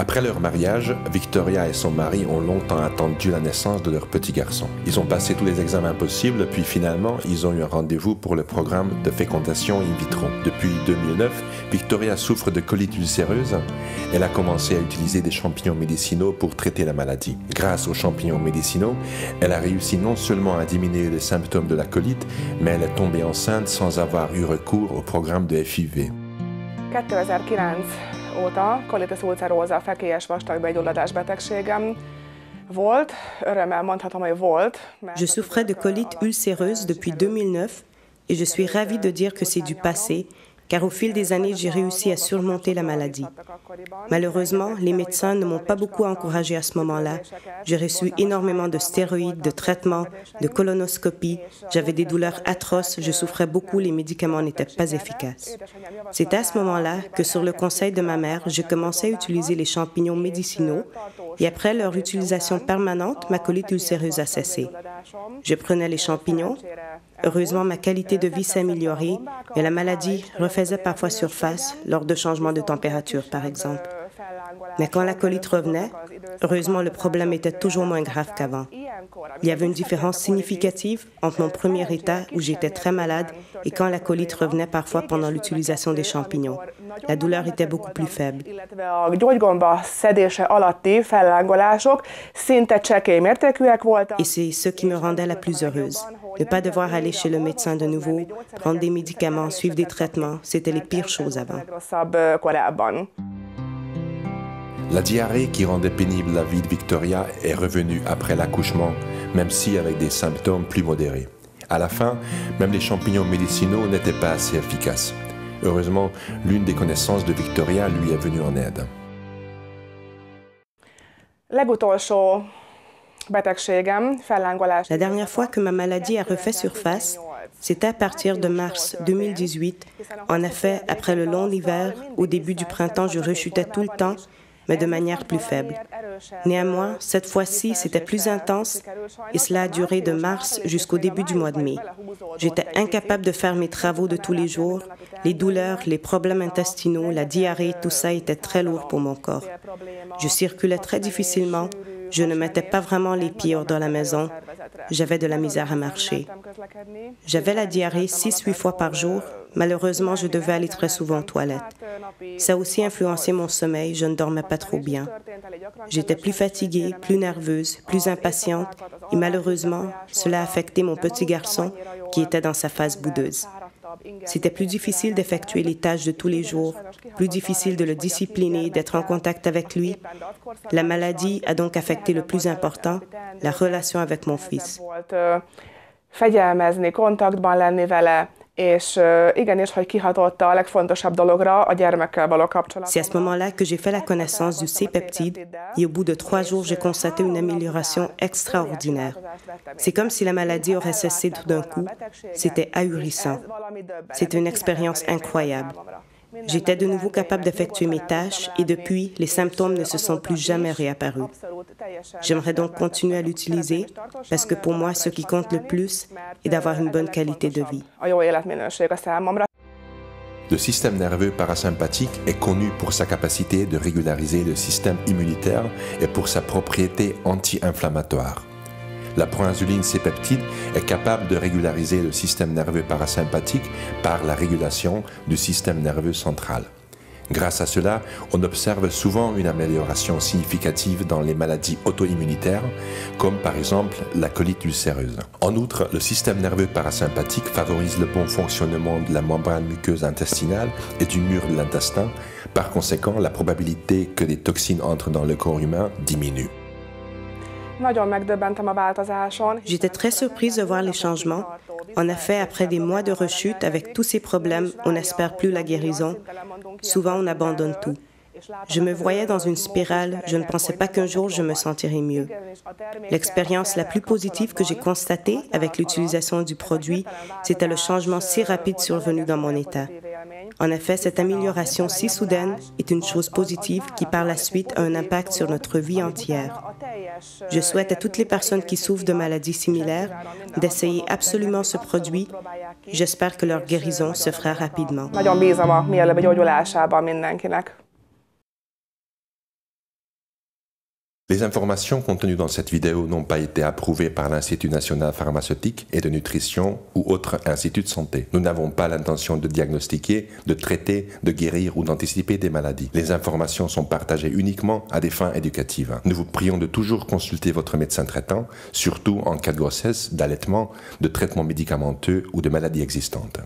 Après leur mariage, Victoria et son mari ont longtemps attendu la naissance de leur petit garçon. Ils ont passé tous les examens possibles, puis finalement, ils ont eu un rendez-vous pour le programme de fécondation in vitro. Depuis 2009, Victoria souffre de colite ulcéreuse. Elle a commencé à utiliser des champignons médicinaux pour traiter la maladie. Grâce aux champignons médicinaux, elle a réussi non seulement à diminuer les symptômes de la colite, mais elle est tombée enceinte sans avoir eu recours au programme de FIV. 2009 óta colitis ulcerosa, fekélyes vastagbélgyulladás betegségem volt. Örömmel mondhatom, hogy volt. Je souffrais de colite ulcéreuse depuis 2009 et je suis ravie de dire que c'est du passé, car au fil des années, j'ai réussi à surmonter la maladie. Malheureusement, les médecins ne m'ont pas beaucoup encouragée à ce moment-là. J'ai reçu énormément de stéroïdes, de traitements, de colonoscopie. J'avais des douleurs atroces, je souffrais beaucoup, les médicaments n'étaient pas efficaces. C'est à ce moment-là que, sur le conseil de ma mère, j'ai commencé à utiliser les champignons médicinaux et après leur utilisation permanente, ma colite ulcéreuse a cessé. Je prenais les champignons. Heureusement, ma qualité de vie s'est améliorée, mais la maladie refaisait parfois surface lors de changements de température, par exemple. Mais quand la colite revenait, heureusement, le problème était toujours moins grave qu'avant. Il y avait une différence significative entre mon premier état, où j'étais très malade, et quand la colite revenait parfois pendant l'utilisation des champignons. La douleur était beaucoup plus faible. Et c'est ce qui me rendait la plus heureuse. Ne pas devoir aller chez le médecin de nouveau, prendre des médicaments, suivre des traitements, c'était les pires choses avant. La diarrhée qui rendait pénible la vie de Victoria est revenue après l'accouchement, même si avec des symptômes plus modérés. À la fin, même les champignons médicinaux n'étaient pas assez efficaces. Heureusement, l'une des connaissances de Victoria lui est venue en aide. La dernière fois que ma maladie a refait surface, c'était à partir de mars 2018. En effet, après le long hiver, au début du printemps, je rechutais tout le temps, mais de manière plus faible. Néanmoins, cette fois-ci, c'était plus intense et cela a duré de mars jusqu'au début du mois de mai. J'étais incapable de faire mes travaux de tous les jours. Les douleurs, les problèmes intestinaux, la diarrhée, tout ça était très lourd pour mon corps. Je circulais très difficilement. Je ne mettais pas vraiment les pieds hors de la maison. J'avais de la misère à marcher. J'avais la diarrhée 6-8 fois par jour. Malheureusement, je devais aller très souvent aux toilettes. Ça a aussi influencé mon sommeil. Je ne dormais pas trop bien. J'étais plus fatiguée, plus nerveuse, plus impatiente. Et malheureusement, cela a affecté mon petit garçon qui était dans sa phase boudeuse. C'était plus difficile d'effectuer les tâches de tous les jours, plus difficile de le discipliner, d'être en contact avec lui. La maladie a donc affecté le plus important, la relation avec mon fils. C'est à ce moment-là que j'ai fait la connaissance du C-peptide et au bout de 3 jours, j'ai constaté une amélioration extraordinaire. C'est comme si la maladie aurait cessé tout d'un coup. C'était ahurissant. C'était une expérience incroyable. J'étais de nouveau capable d'effectuer mes tâches et depuis, les symptômes ne se sont plus jamais réapparus. J'aimerais donc continuer à l'utiliser parce que pour moi, ce qui compte le plus est d'avoir une bonne qualité de vie. Le système nerveux parasympathique est connu pour sa capacité de régulariser le système immunitaire et pour sa propriété anti-inflammatoire. La proinsuline C-peptide est capable de régulariser le système nerveux parasympathique par la régulation du système nerveux central. Grâce à cela, on observe souvent une amélioration significative dans les maladies auto-immunitaires, comme par exemple la colite ulcéreuse. En outre, le système nerveux parasympathique favorise le bon fonctionnement de la membrane muqueuse intestinale et du mur de l'intestin. Par conséquent, la probabilité que des toxines entrent dans le corps humain diminue. J'étais très surprise de voir les changements. En effet, après des mois de rechute, avec tous ces problèmes, on n'espère plus la guérison. Souvent, on abandonne tout. Je me voyais dans une spirale, je ne pensais pas qu'un jour je me sentirais mieux. L'expérience la plus positive que j'ai constatée avec l'utilisation du produit, c'était le changement si rapide survenu dans mon état. En effet, cette amélioration si soudaine est une chose positive qui par la suite a un impact sur notre vie entière. Je souhaite à toutes les personnes qui souffrent de maladies similaires d'essayer absolument ce produit. J'espère que leur guérison se fera rapidement. Les informations contenues dans cette vidéo n'ont pas été approuvées par l'Institut national pharmaceutique et de nutrition ou autre institut de santé. Nous n'avons pas l'intention de diagnostiquer, de traiter, de guérir ou d'anticiper des maladies. Les informations sont partagées uniquement à des fins éducatives. Nous vous prions de toujours consulter votre médecin traitant, surtout en cas de grossesse, d'allaitement, de traitement médicamenteux ou de maladies existantes.